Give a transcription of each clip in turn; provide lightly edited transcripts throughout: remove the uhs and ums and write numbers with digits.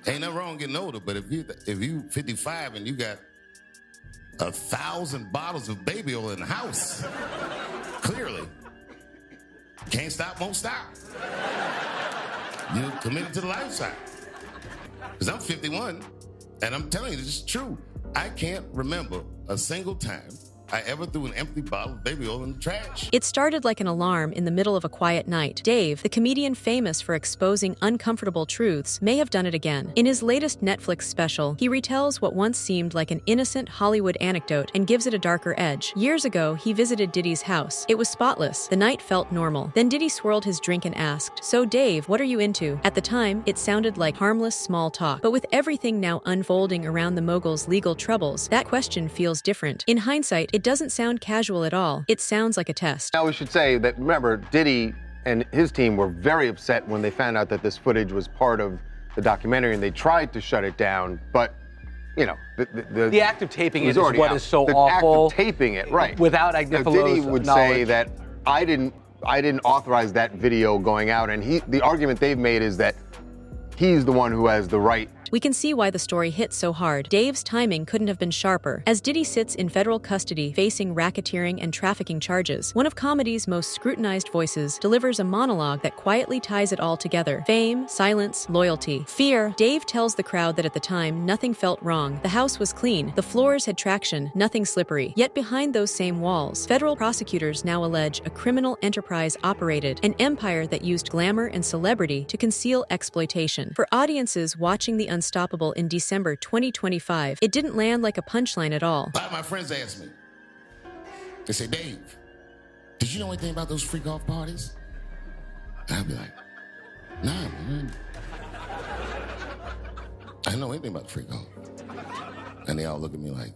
Ain't nothing wrong getting older, but if you 55 and you got 1,000 bottles of baby oil in the house, clearly, can't stop, won't stop. You're committed to the lifestyle. Because I'm 51, and I'm telling you, this is true. I can't remember a single time I ever threw an empty bottle of baby oil in the trash. It started like an alarm in the middle of a quiet night. Dave, the comedian famous for exposing uncomfortable truths, may have done it again. In his latest Netflix special, he retells what once seemed like an innocent Hollywood anecdote and gives it a darker edge. Years ago, he visited Diddy's house. It was spotless. The night felt normal. Then Diddy swirled his drink and asked, "So Dave, what are you into?" At the time, it sounded like harmless small talk. But with everything now unfolding around the mogul's legal troubles, that question feels different. In hindsight, it doesn't sound casual at all. It sounds like a test. Now we should say that, remember, Diddy and his team were very upset when they found out that this footage was part of the documentary, and they tried to shut it down, but, you know, the act of taping it is what what is so awful. The act of taping it, right. Without Agnifalo's Diddy would say that I didn't authorize that video going out, and the argument they've made is that he's the one who has the right. We can see why the story hit so hard. Dave's timing couldn't have been sharper. As Diddy sits in federal custody facing racketeering and trafficking charges, one of comedy's most scrutinized voices delivers a monologue that quietly ties it all together. Fame, silence, loyalty, fear. Dave tells the crowd that at the time, nothing felt wrong. The house was clean. The floors had traction, nothing slippery. Yet behind those same walls, federal prosecutors now allege a criminal enterprise operated, an empire that used glamour and celebrity to conceal exploitation. For audiences watching The Unstoppable in December 2025, it didn't land like a punchline at all. A lot of my friends ask me, they say, "Dave, did you know anything about those freak off parties?" And I'd be like, "Nah, man. I didn't know anything about the freak off." And they all look at me like,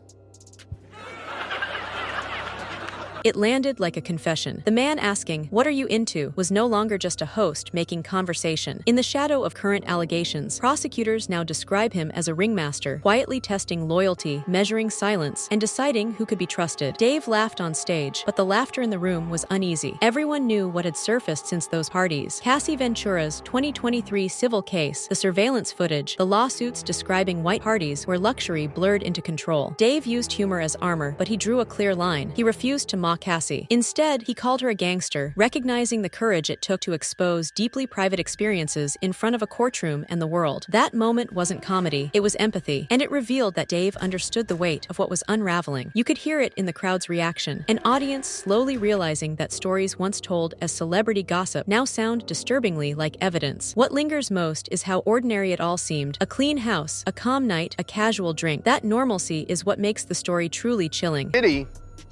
It landed like a confession. The man asking, "What are you into?" was no longer just a host making conversation. In the shadow of current allegations, prosecutors now describe him as a ringmaster, quietly testing loyalty, measuring silence, and deciding who could be trusted. Dave laughed on stage, but the laughter in the room was uneasy. Everyone knew what had surfaced since those parties. Cassie Ventura's 2023 civil case, the surveillance footage, the lawsuits describing white parties where luxury blurred into control. Dave used humor as armor, but he drew a clear line. He refused to mock Cassie. Instead, he called her a gangster, recognizing the courage it took to expose deeply private experiences in front of a courtroom and the world. That moment wasn't comedy, it was empathy, and it revealed that Dave understood the weight of what was unraveling. You could hear it in the crowd's reaction, an audience slowly realizing that stories once told as celebrity gossip now sound disturbingly like evidence. What lingers most is how ordinary it all seemed. A clean house, a calm night, a casual drink. That normalcy is what makes the story truly chilling. Diddy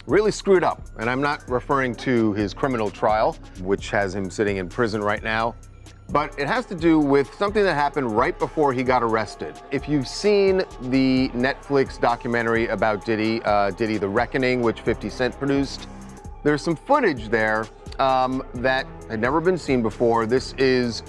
really screwed up, and I'm not referring to his criminal trial, which has him sitting in prison right now, but it has to do with something that happened right before he got arrested. If you've seen the Netflix documentary about Diddy, Diddy The Reckoning, which 50 Cent produced, there's some footage there that had never been seen before. This is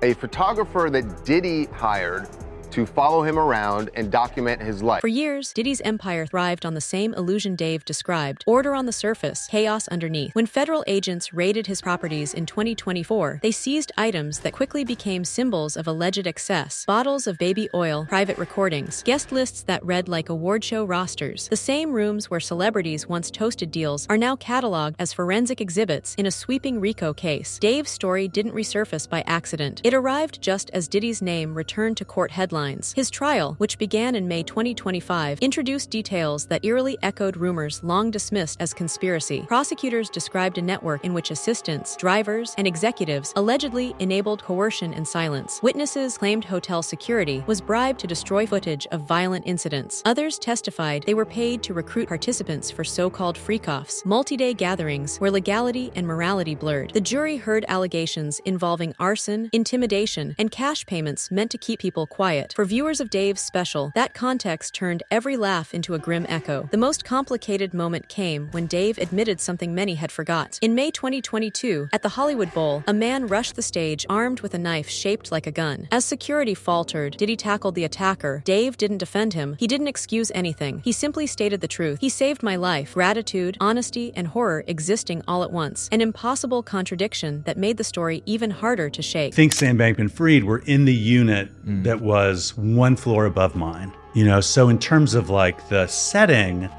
a photographer that Diddy hired to follow him around and document his life. For years, Diddy's empire thrived on the same illusion Dave described: order on the surface, chaos underneath. When federal agents raided his properties in 2024, they seized items that quickly became symbols of alleged excess: bottles of baby oil, private recordings, guest lists that read like award show rosters. The same rooms where celebrities once toasted deals are now cataloged as forensic exhibits in a sweeping RICO case. Dave's story didn't resurface by accident. It arrived just as Diddy's name returned to court headlines. His trial, which began in May 2025, introduced details that eerily echoed rumors long dismissed as conspiracy. Prosecutors described a network in which assistants, drivers, and executives allegedly enabled coercion and silence. Witnesses claimed hotel security was bribed to destroy footage of violent incidents. Others testified they were paid to recruit participants for so-called freak-offs, multi-day gatherings where legality and morality blurred. The jury heard allegations involving arson, intimidation, and cash payments meant to keep people quiet. For viewers of Dave's special, that context turned every laugh into a grim echo. The most complicated moment came when Dave admitted something many had forgot. In May 2022, at the Hollywood Bowl, a man rushed the stage armed with a knife shaped like a gun. As security faltered, Diddy tackled the attacker. Dave didn't defend him. He didn't excuse anything. He simply stated the truth. "He saved my life." Gratitude, honesty, and horror existing all at once. An impossible contradiction that made the story even harder to shake. I think Sam Bankman-Fried were in the unit that was was one floor above mine. So in terms of like the setting,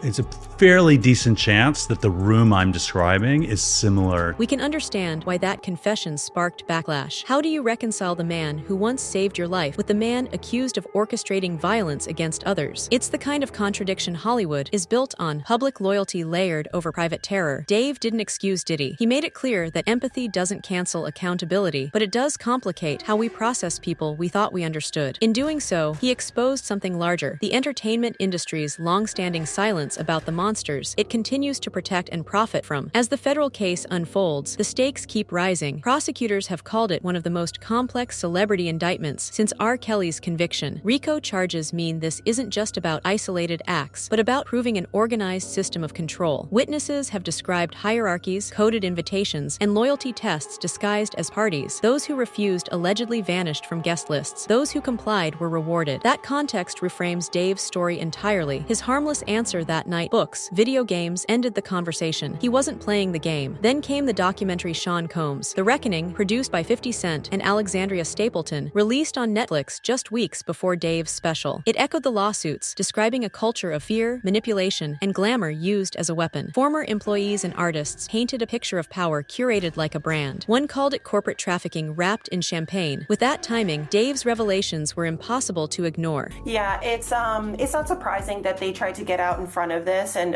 it's a fairly decent chance that the room I'm describing is similar. We can understand why that confession sparked backlash. How do you reconcile the man who once saved your life with the man accused of orchestrating violence against others? It's the kind of contradiction Hollywood is built on, public loyalty layered over private terror. Dave didn't excuse Diddy. He made it clear that empathy doesn't cancel accountability, but it does complicate how we process people we thought we understood. In doing so, he exposed something larger: the entertainment industry's long-standing silence about the monsters it continues to protect and profit from. As the federal case unfolds, the stakes keep rising. Prosecutors have called it one of the most complex celebrity indictments since R. Kelly's conviction. RICO charges mean this isn't just about isolated acts, but about proving an organized system of control. Witnesses have described hierarchies, coded invitations, and loyalty tests disguised as parties. Those who refused allegedly vanished from guest lists. Those who complied were rewarded. That context reframes Dave's story entirely. His harmless answer that night, books, video games, ended the conversation. He wasn't playing the game. Then came the documentary Sean Combs, The Reckoning, produced by 50 Cent and Alexandria Stapleton, released on Netflix just weeks before Dave's special. It echoed the lawsuits, describing a culture of fear, manipulation, and glamour used as a weapon. Former employees and artists painted a picture of power curated like a brand. One called it corporate trafficking wrapped in champagne. With that timing, Dave's revelations were impossible to ignore. Yeah, it's not surprising that they tried to get out in front of this and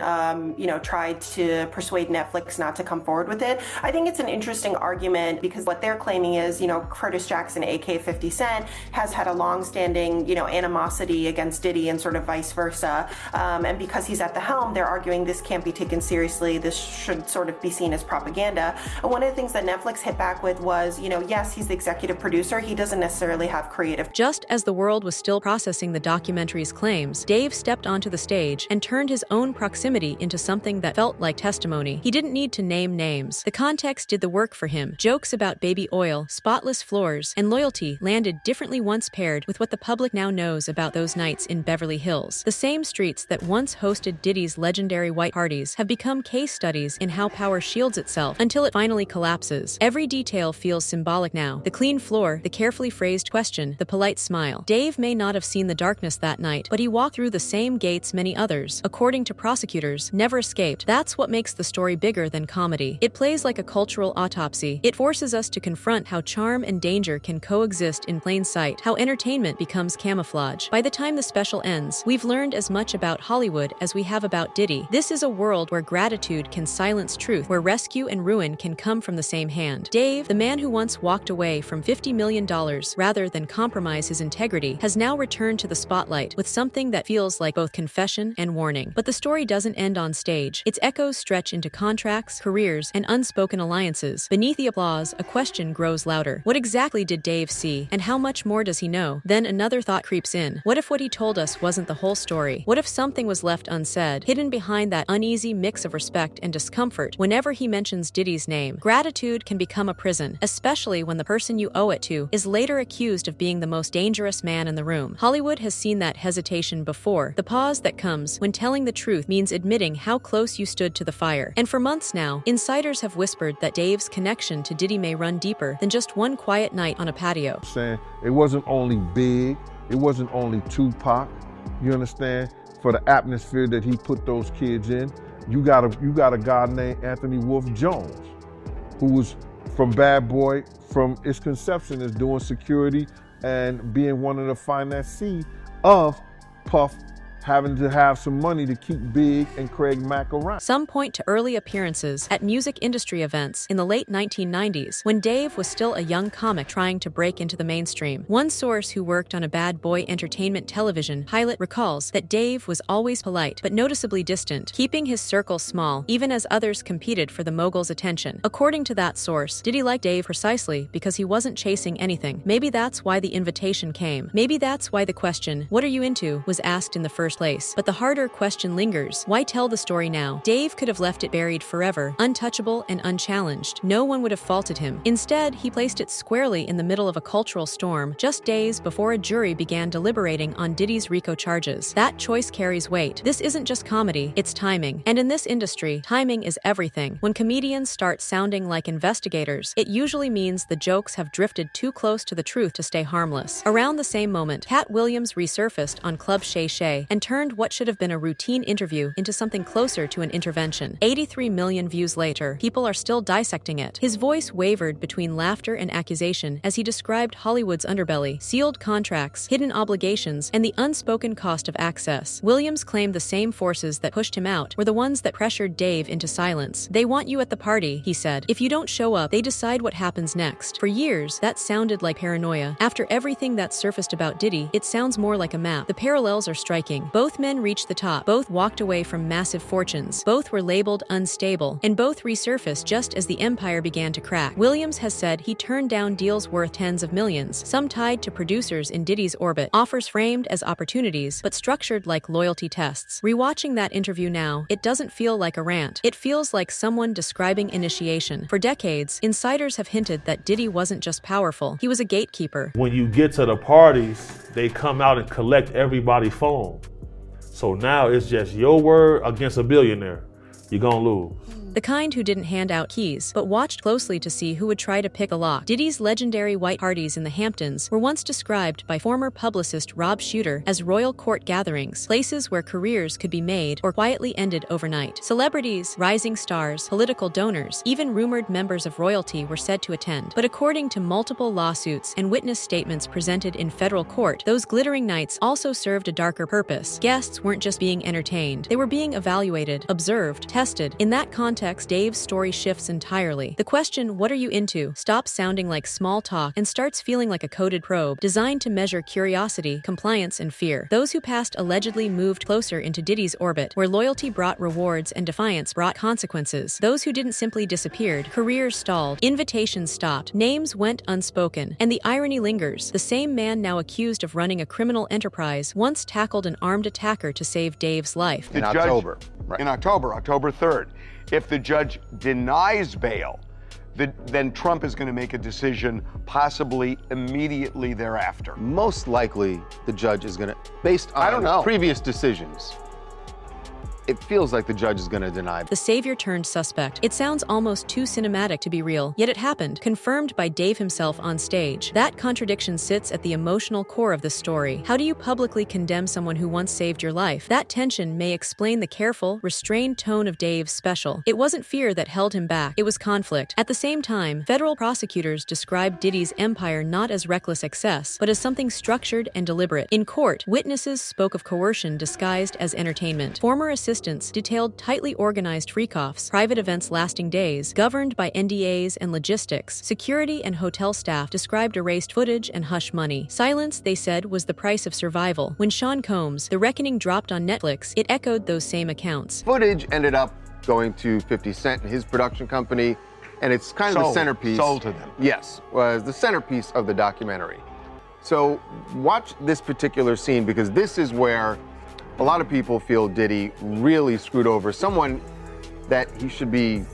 tried to persuade Netflix not to come forward with it. I think it's an interesting argument because what they're claiming is, Curtis Jackson, aka 50 Cent, has had a long-standing, animosity against Diddy and sort of vice versa. And because he's at the helm, they're arguing this can't be taken seriously. This should sort of be seen as propaganda. And one of the things that Netflix hit back with was, yes, he's the executive producer. He doesn't necessarily have creative. Just as the world was still processing the documentary's claims, Dave stepped onto the stage and turned his own proximity into something that felt like testimony. He didn't need to name names. The context did the work for him. Jokes about baby oil, spotless floors, and loyalty landed differently once paired with what the public now knows about those nights in Beverly Hills. The same streets that once hosted Diddy's legendary white parties have become case studies in how power shields itself until it finally collapses. Every detail feels symbolic now. The clean floor, the carefully phrased question, the polite smile. Dave may not have seen the darkness that night, but he walked through the same gates many others, according to prosecutors, never escaped. That's what makes the story bigger than comedy. It plays like a cultural autopsy. It forces us to confront how charm and danger can coexist in plain sight, how entertainment becomes camouflage. By the time the special ends, we've learned as much about Hollywood as we have about Diddy. This is a world where gratitude can silence truth, where rescue and ruin can come from the same hand. Dave, the man who once walked away from $50 million rather than compromise his integrity, has now returned to the spotlight with something that feels like both confession and warning. But the story doesn't end on stage. Its echoes stretch into contracts, careers, and unspoken alliances. Beneath the applause, a question grows louder. What exactly did Dave see, and how much more does he know? Then another thought creeps in. What if what he told us wasn't the whole story? What if something was left unsaid, hidden behind that uneasy mix of respect and discomfort whenever he mentions Diddy's name? Gratitude can become a prison, especially when the person you owe it to is later accused of being the most dangerous man in the room. Hollywood has seen that hesitation before. The pause that comes when telling the truth means admitting how close you stood to the fire. And for months now, insiders have whispered that Dave's connection to Diddy may run deeper than just one quiet night on a patio. Saying it wasn't only Big, it wasn't only Tupac, you understand? For the atmosphere that he put those kids in, you got a guy named Anthony Wolf Jones, who was from Bad Boy, from its conception as doing security and being one of the financiers of Puff having to have some money to keep Big and Craig Mack around. Some point to early appearances at music industry events in the late 1990s when Dave was still a young comic trying to break into the mainstream. One source who worked on a Bad Boy Entertainment television pilot recalls that Dave was always polite but noticeably distant, keeping his circle small even as others competed for the mogul's attention. According to that source, Diddy liked Dave precisely because he wasn't chasing anything. Maybe that's why the invitation came. Maybe that's why the question, "What are you into?" was asked in the first first place. But the harder question lingers. Why tell the story now? Dave could have left it buried forever, untouchable and unchallenged. No one would have faulted him. Instead, he placed it squarely in the middle of a cultural storm, just days before a jury began deliberating on Diddy's RICO charges. That choice carries weight. This isn't just comedy, it's timing. And in this industry, timing is everything. When comedians start sounding like investigators, it usually means the jokes have drifted too close to the truth to stay harmless. Around the same moment, Cat Williams resurfaced on Club Shay Shay and turned what should have been a routine interview into something closer to an intervention. 83 million views later, people are still dissecting it. His voice wavered between laughter and accusation as he described Hollywood's underbelly, sealed contracts, hidden obligations, and the unspoken cost of access. Williams claimed the same forces that pushed him out were the ones that pressured Dave into silence. They want you at the party, he said. If you don't show up, they decide what happens next. For years, that sounded like paranoia. After everything that surfaced about Diddy, it sounds more like a map. The parallels are striking. Both men reached the top. Both walked away from massive fortunes. Both were labeled unstable. And both resurfaced just as the empire began to crack. Williams has said he turned down deals worth tens of millions, some tied to producers in Diddy's orbit, offers framed as opportunities, but structured like loyalty tests. Rewatching that interview now, it doesn't feel like a rant. It feels like someone describing initiation. For decades, insiders have hinted that Diddy wasn't just powerful, he was a gatekeeper. When you get to the parties, they come out and collect everybody's phone. So now it's just your word against a billionaire. You're gonna lose. The kind who didn't hand out keys, but watched closely to see who would try to pick a lock. Diddy's legendary white parties in the Hamptons were once described by former publicist Rob Shooter as royal court gatherings, places where careers could be made or quietly ended overnight. Celebrities, rising stars, political donors, even rumored members of royalty were said to attend. But according to multiple lawsuits and witness statements presented in federal court, those glittering nights also served a darker purpose. Guests weren't just being entertained, they were being evaluated, observed, tested. In that context, Dave's story shifts entirely. The question, "What are you into?" stops sounding like small talk and starts feeling like a coded probe, designed to measure curiosity, compliance, and fear. Those who passed allegedly moved closer into Diddy's orbit, where loyalty brought rewards and defiance brought consequences. Those who didn't simply disappeared, careers stalled, invitations stopped, names went unspoken. And the irony lingers. The same man now accused of running a criminal enterprise once tackled an armed attacker to save Dave's life. In October. In October 3rd. If the judge denies bail, then Trump is going to make a decision possibly immediately thereafter. Most likely, the judge is going to, based on previous decisions, it feels like the judge is going to deny. The savior turned suspect. It sounds almost too cinematic to be real, yet it happened, confirmed by Dave himself on stage. That contradiction sits at the emotional core of the story. How do you publicly condemn someone who once saved your life? That tension may explain the careful, restrained tone of Dave's special. It wasn't fear that held him back, it was conflict. At the same time, federal prosecutors described Diddy's empire not as reckless excess, but as something structured and deliberate. In court, witnesses spoke of coercion disguised as entertainment. Former assistants detailed tightly organized freak-offs, private events lasting days, governed by NDAs and logistics. Security and hotel staff described erased footage and hush money. Silence, they said, was the price of survival. When Sean Combs' The Reckoning dropped on Netflix, it echoed those same accounts. Footage ended up going to 50 Cent and his production company, and it's kind of the centerpiece. Sold to them. Yes, was the centerpiece of the documentary. So watch this particular scene, because this is where a lot of people feel Diddy really screwed over someone that he should be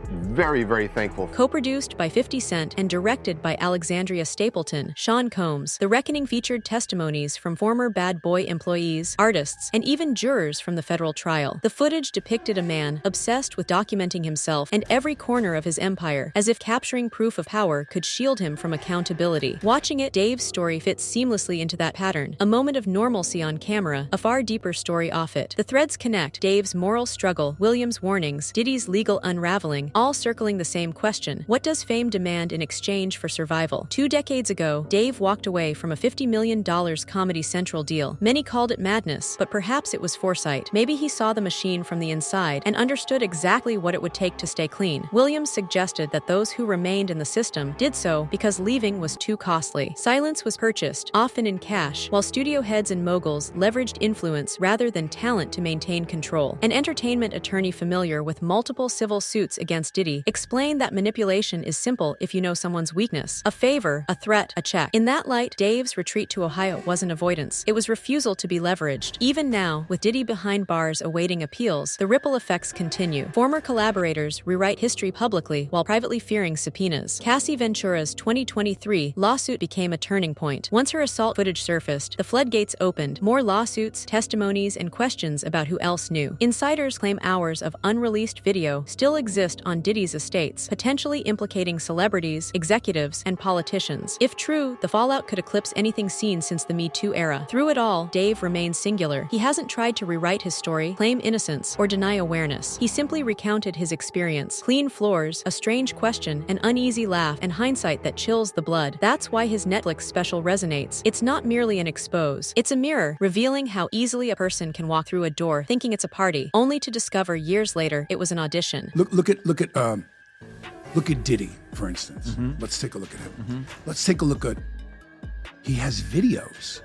very, very thankful. Co-produced by 50 Cent and directed by Alexandria Stapleton, Sean Combs, The Reckoning featured testimonies from former Bad Boy employees, artists, and even jurors from the federal trial. The footage depicted a man obsessed with documenting himself and every corner of his empire, as if capturing proof of power could shield him from accountability. Watching it, Dave's story fits seamlessly into that pattern. A moment of normalcy on camera, a far deeper story off it. The threads connect: Dave's moral struggle, Williams' warnings, Diddy's legal unraveling, all circling the same question: what does fame demand in exchange for survival? 2 decades ago, Dave walked away from a $50 million Comedy Central deal. Many called it madness, but perhaps it was foresight. Maybe he saw the machine from the inside and understood exactly what it would take to stay clean. Williams suggested that those who remained in the system did so because leaving was too costly. Silence was purchased, often in cash, while studio heads and moguls leveraged influence rather than talent to maintain control. An entertainment attorney familiar with multiple civil suits against against Diddy, explained that manipulation is simple if you know someone's weakness. A favor, a threat, a check. In that light, Dave's retreat to Ohio wasn't avoidance. It was refusal to be leveraged. Even now, with Diddy behind bars awaiting appeals, the ripple effects continue. Former collaborators rewrite history publicly while privately fearing subpoenas. Cassie Ventura's 2023 lawsuit became a turning point. Once her assault footage surfaced, the floodgates opened. More lawsuits, testimonies, and questions about who else knew. Insiders claim hours of unreleased video still exist on Diddy's estates, potentially implicating celebrities, executives, and politicians. If true, the fallout could eclipse anything seen since the Me Too era. Through it all, Dave remains singular. He hasn't tried to rewrite his story, claim innocence, or deny awareness. He simply recounted his experience. Clean floors, a strange question, an uneasy laugh, and hindsight that chills the blood. That's why his Netflix special resonates. It's not merely an expose. It's a mirror, revealing how easily a person can walk through a door thinking it's a party, only to discover years later it was an audition. Look at Diddy, for instance. Mm-hmm. Let's take a look at him. Mm-hmm. Let's take a look at. He has videos.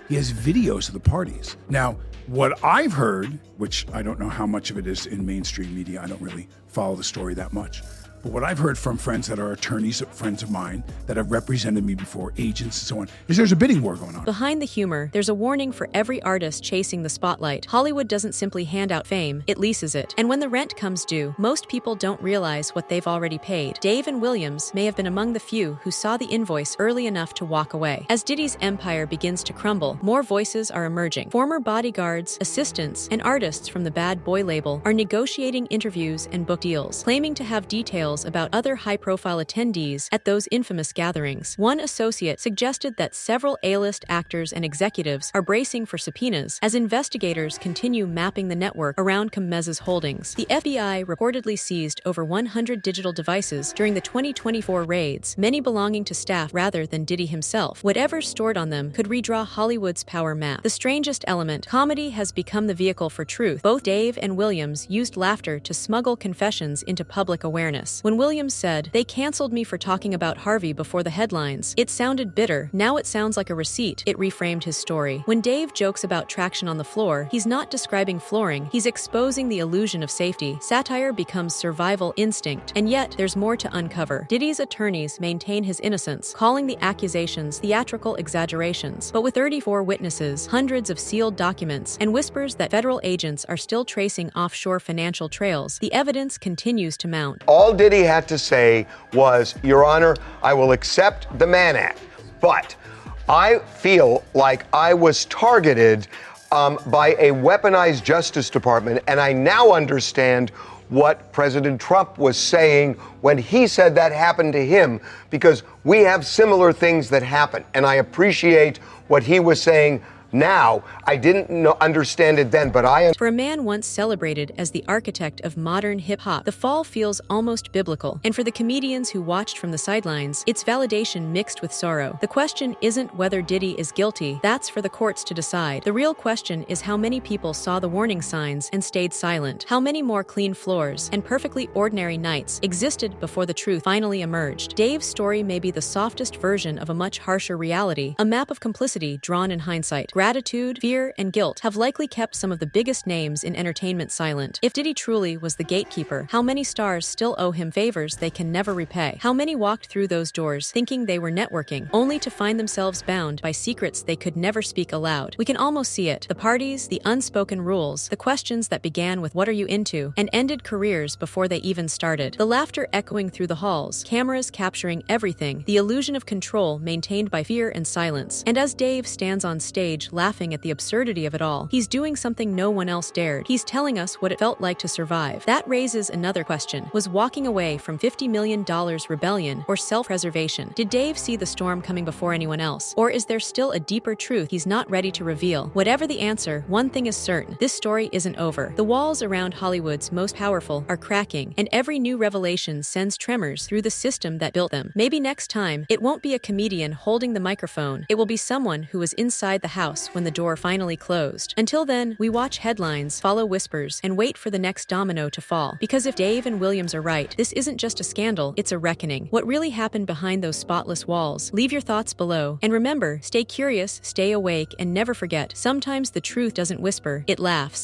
He has videos of the parties. Now, what I've heard, which I don't know how much of it is in mainstream media, I don't really follow the story that much. But what I've heard from friends that are attorneys, friends of mine that have represented me before, agents and so on, is there's a bidding war going on. Behind the humor, there's a warning for every artist chasing the spotlight. Hollywood doesn't simply hand out fame, it leases it. And when the rent comes due, most people don't realize what they've already paid. Dave and Williams may have been among the few who saw the invoice early enough to walk away. As Diddy's empire begins to crumble, more voices are emerging. Former bodyguards, assistants, and artists from the Bad Boy label are negotiating interviews and book deals, claiming to have details about other high-profile attendees at those infamous gatherings. One associate suggested that several A-list actors and executives are bracing for subpoenas as investigators continue mapping the network around Kamez's holdings. The FBI reportedly seized over 100 digital devices during the 2024 raids, many belonging to staff rather than Diddy himself. Whatever's stored on them could redraw Hollywood's power map. The strangest element, comedy has become the vehicle for truth. Both Dave and Williams used laughter to smuggle confessions into public awareness. When Williams said, "They canceled me for talking about Harvey before the headlines," it sounded bitter. Now it sounds like a receipt. It reframed his story. When Dave jokes about traction on the floor, he's not describing flooring. He's exposing the illusion of safety. Satire becomes survival instinct. And yet, there's more to uncover. Diddy's attorneys maintain his innocence, calling the accusations theatrical exaggerations. But with 34 witnesses, hundreds of sealed documents, and whispers that federal agents are still tracing offshore financial trails, the evidence continues to mount. All Diddy had to say was, Your Honor, I will accept the Mann Act, but I feel like I was targeted by a weaponized Justice Department, and I now understand what President Trump was saying when he said that happened to him, because we have similar things that happen, and I appreciate what he was saying now. I didn't understand it then, but For a man once celebrated as the architect of modern hip-hop, the fall feels almost biblical. And for the comedians who watched from the sidelines, it's validation mixed with sorrow. The question isn't whether Diddy is guilty. That's for the courts to decide. The real question is how many people saw the warning signs and stayed silent. How many more clean floors and perfectly ordinary nights existed before the truth finally emerged. Dave's story may be the softest version of a much harsher reality, a map of complicity drawn in hindsight. Gratitude, fear, and guilt have likely kept some of the biggest names in entertainment silent. If Diddy truly was the gatekeeper, how many stars still owe him favors they can never repay? How many walked through those doors thinking they were networking, only to find themselves bound by secrets they could never speak aloud? We can almost see it. The parties, the unspoken rules, the questions that began with "What are you into?" and ended careers before they even started. The laughter echoing through the halls, cameras capturing everything, the illusion of control maintained by fear and silence. And as Dave stands on stage laughing at the absurdity of it all, he's doing something no one else dared. He's telling us what it felt like to survive. That raises another question. Was walking away from $50 million rebellion or self-preservation? Did Dave see the storm coming before anyone else? Or is there still a deeper truth he's not ready to reveal? Whatever the answer, one thing is certain. This story isn't over. The walls around Hollywood's most powerful are cracking, and every new revelation sends tremors through the system that built them. Maybe next time, it won't be a comedian holding the microphone. It will be someone who was inside the house when the door finally closed. Until then, we watch headlines, follow whispers, and wait for the next domino to fall. Because if Dave and Williams are right, this isn't just a scandal, it's a reckoning. What really happened behind those spotless walls? Leave your thoughts below. And remember, stay curious, stay awake, and never forget, sometimes the truth doesn't whisper, it laughs.